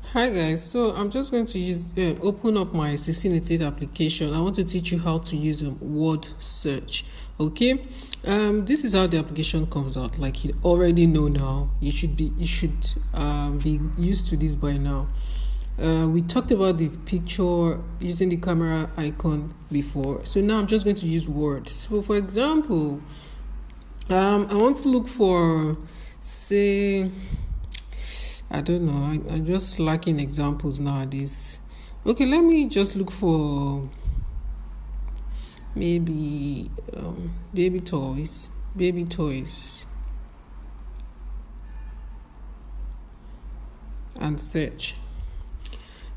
Hi guys, so I'm just going to use open up my 1688 application. I want to teach you how to use word search. Okay, this is how the application comes out. Like you already know now, you should be used to this by now. We talked about the picture using the camera icon before, so now I'm just going to use words. So for example, I want to look for, say, I don't know. I'm just lacking examples nowadays. Okay, let me just look for maybe baby toys. Baby toys. And search.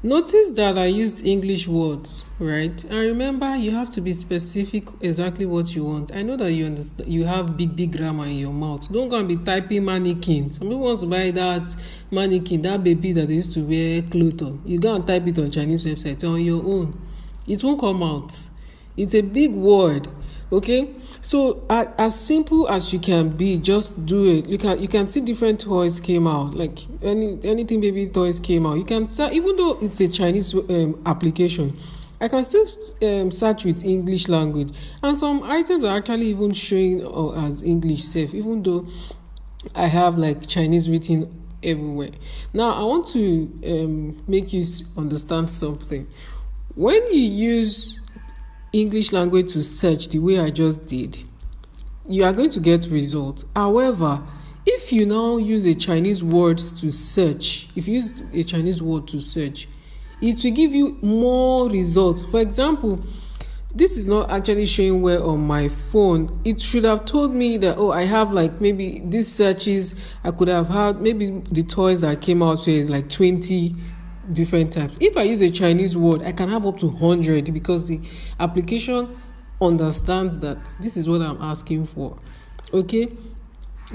Notice that I used English words, right? And remember, you have to be specific exactly what you want. I know that you understand. You have big grammar in your mouth. Don't go and be typing mannequin. Some people want to buy that mannequin, that baby that they used to wear clothes on. You go and type it on Chinese website on your own. It won't come out. It's a big word. Okay, so as simple as you can be, just do it. You can see different toys came out, like anything baby toys came out. You can search, even though it's a Chinese application, I can still search with English language, and some items are actually even showing as English safe, even though I have like Chinese written everywhere. Now I want to make you understand something. When you use English language to search the way I just did, you are going to get results. However, if you now use a Chinese word to search, it will give you more results. For example, this is not actually showing well on my phone. It should have told me that, I have like maybe these searches. I could have had maybe the toys that came out with like 20 different types. If I use a Chinese word, I can have up to 100 because the application understands that this is what I'm asking for. Okay,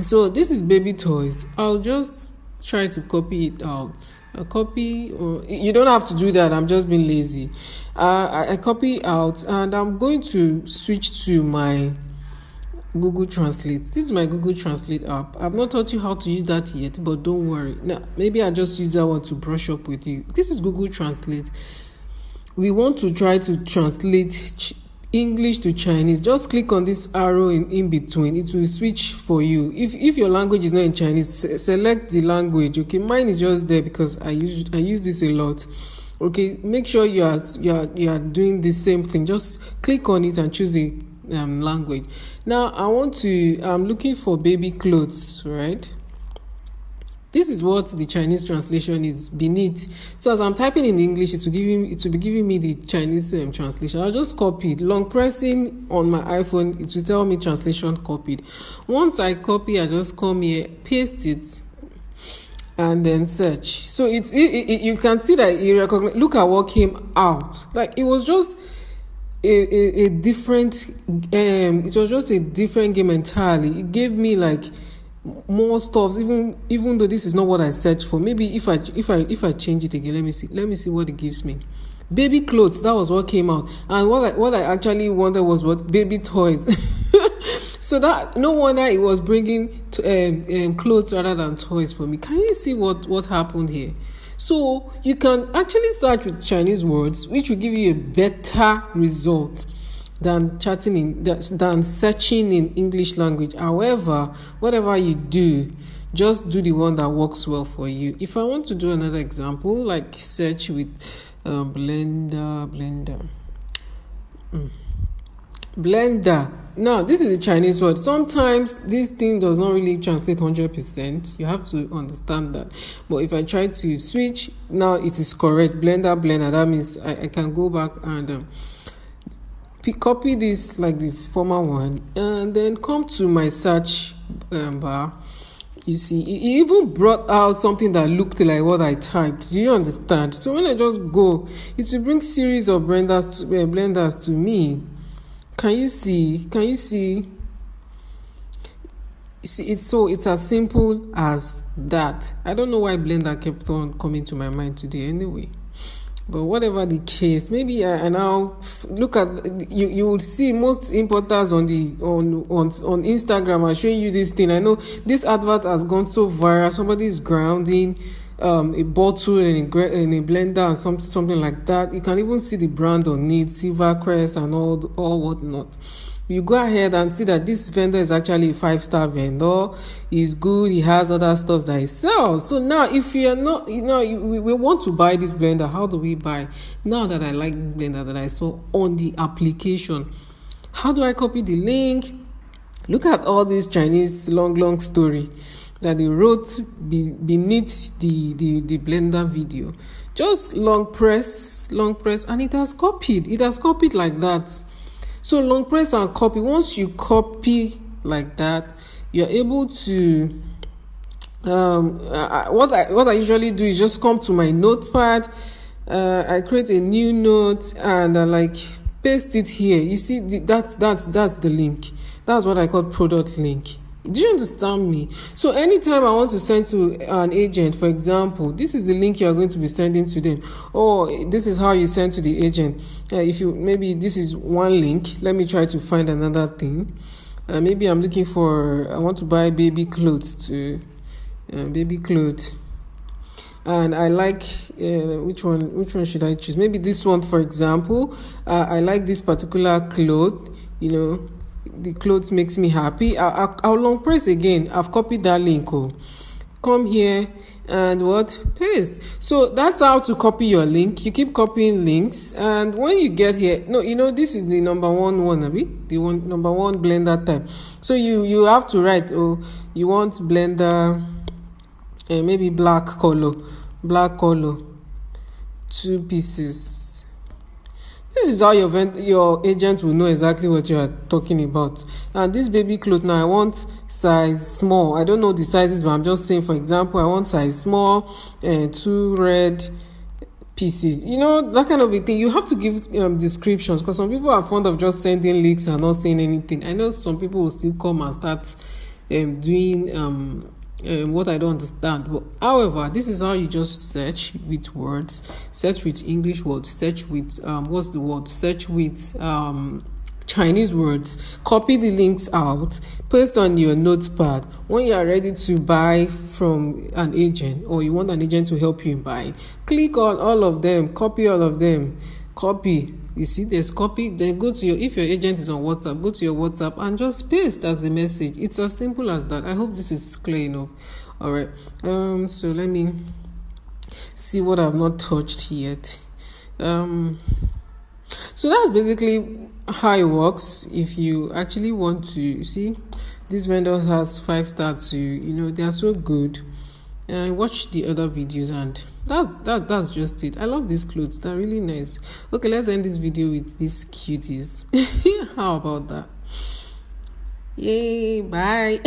so this is baby toys. I'll just try to copy it out. Or you don't have to do that. I'm just being lazy. I copy out and I'm going to switch to my Google Translate. This is my Google Translate app. I've not taught you how to use that yet, but don't worry. Now, maybe I just use that one to brush up with you. This is Google Translate. We want to try to translate English to Chinese. Just click on this arrow in between. It will switch for you. If your language is not in Chinese, select the language. Okay, mine is just there because I use this a lot. Okay, make sure you are doing the same thing. Just click on it and choose a language. Now I'm looking for baby clothes, right? This is what the Chinese translation is beneath. So as I'm typing in English, it will be giving me the Chinese translation. I'll just copy it. Long pressing on my iPhone, it will tell me translation copied. Once I copy, I just come here, paste it, and then search. So you can see that it recognizes. Look at what came out. Like it was just a different it was just a different game entirely. It gave me like more stuff, even though this is not what I searched for. Maybe if I change it again, let me see what it gives me. Baby clothes, that was what came out. And what I actually wanted was what baby toys. So that no wonder it was bringing clothes rather than toys for me. Can you see what happened here? So you can actually start with Chinese words, which will give you a better result than searching in English language. However, whatever you do, just do the one that works well for you. If I want to do another example, like search with blender. Blender. Now, this is a Chinese word. Sometimes this thing does not really translate 100%. You have to understand that. But if I try to switch, now it is correct. Blender. That means I can go back and copy this like the former one. And then come to my search bar. You see, it even brought out something that looked like what I typed. Do you understand? So when I just go, it will bring series of blenders to me. Can you see? It's as simple as that. I don't know why Blender kept on coming to my mind today anyway. But whatever the case, maybe I now look at you would see most importers on Instagram are showing you this thing. I know this advert has gone so viral. Somebody is grounding a bottle and a blender and something like that. You can even see the brand on it, Silvercrest and all whatnot. You go ahead and see that this vendor is actually a 5-star vendor. He's good. He has other stuff that he sells. So now, if you are not, we want to buy this blender. How do we buy? Now that I like this blender that I saw on the application, how do I copy the link? Look at all this Chinese long story that they wrote beneath the blender video. Just long press, and it has copied. It has copied like that. So long press and copy. Once you copy like that, you're able to. What I usually do is just come to my notepad. I create a new note and paste it here. You see, that's the link. That's what I call product link. Do you understand me? So anytime I want to send to an agent, for example, this is the link you are going to be sending to them. Or this is how you send to the agent. If you maybe this is one link, let me try to find another thing. Maybe I'm looking for. I want to buy baby clothes and I like which one should I choose? Maybe this one, for example. I like this particular cloth. The clothes makes me happy. I'll long press again. I've copied that link. Come here and paste. So that's how to copy your link. You keep copying links, and when you get here, this is the number one, number one blender type. So you have to write. You want blender, maybe black color, 2 pieces. This is how your agent will know exactly what you are talking about. And this baby cloth now, I want size small. I don't know the sizes, but I'm just saying, for example, I want size small and 2 red pieces. That kind of a thing. You have to give descriptions, because some people are fond of just sending links and not saying anything. I know some people will still come and start doing what I don't understand. But however, this is how you just search with words, search with English words, search with search with Chinese words, copy the links out, paste on your notepad. When you are ready to buy from an agent, or you want an agent to help you buy, click on all of them, copy all of them, copy. You see, there's copy. Then go to if your agent is on WhatsApp, go to your WhatsApp and just paste as a message. It's as simple as that. I hope this is clear enough. All right. So let me see what I've not touched yet. So that's basically how it works. If you actually want to see, this vendor has 5 stars. They are so good. Watch the other videos, and that's just it. I love these clothes. They're really nice. Okay, let's end this video with these cuties. How about that? Yay, bye.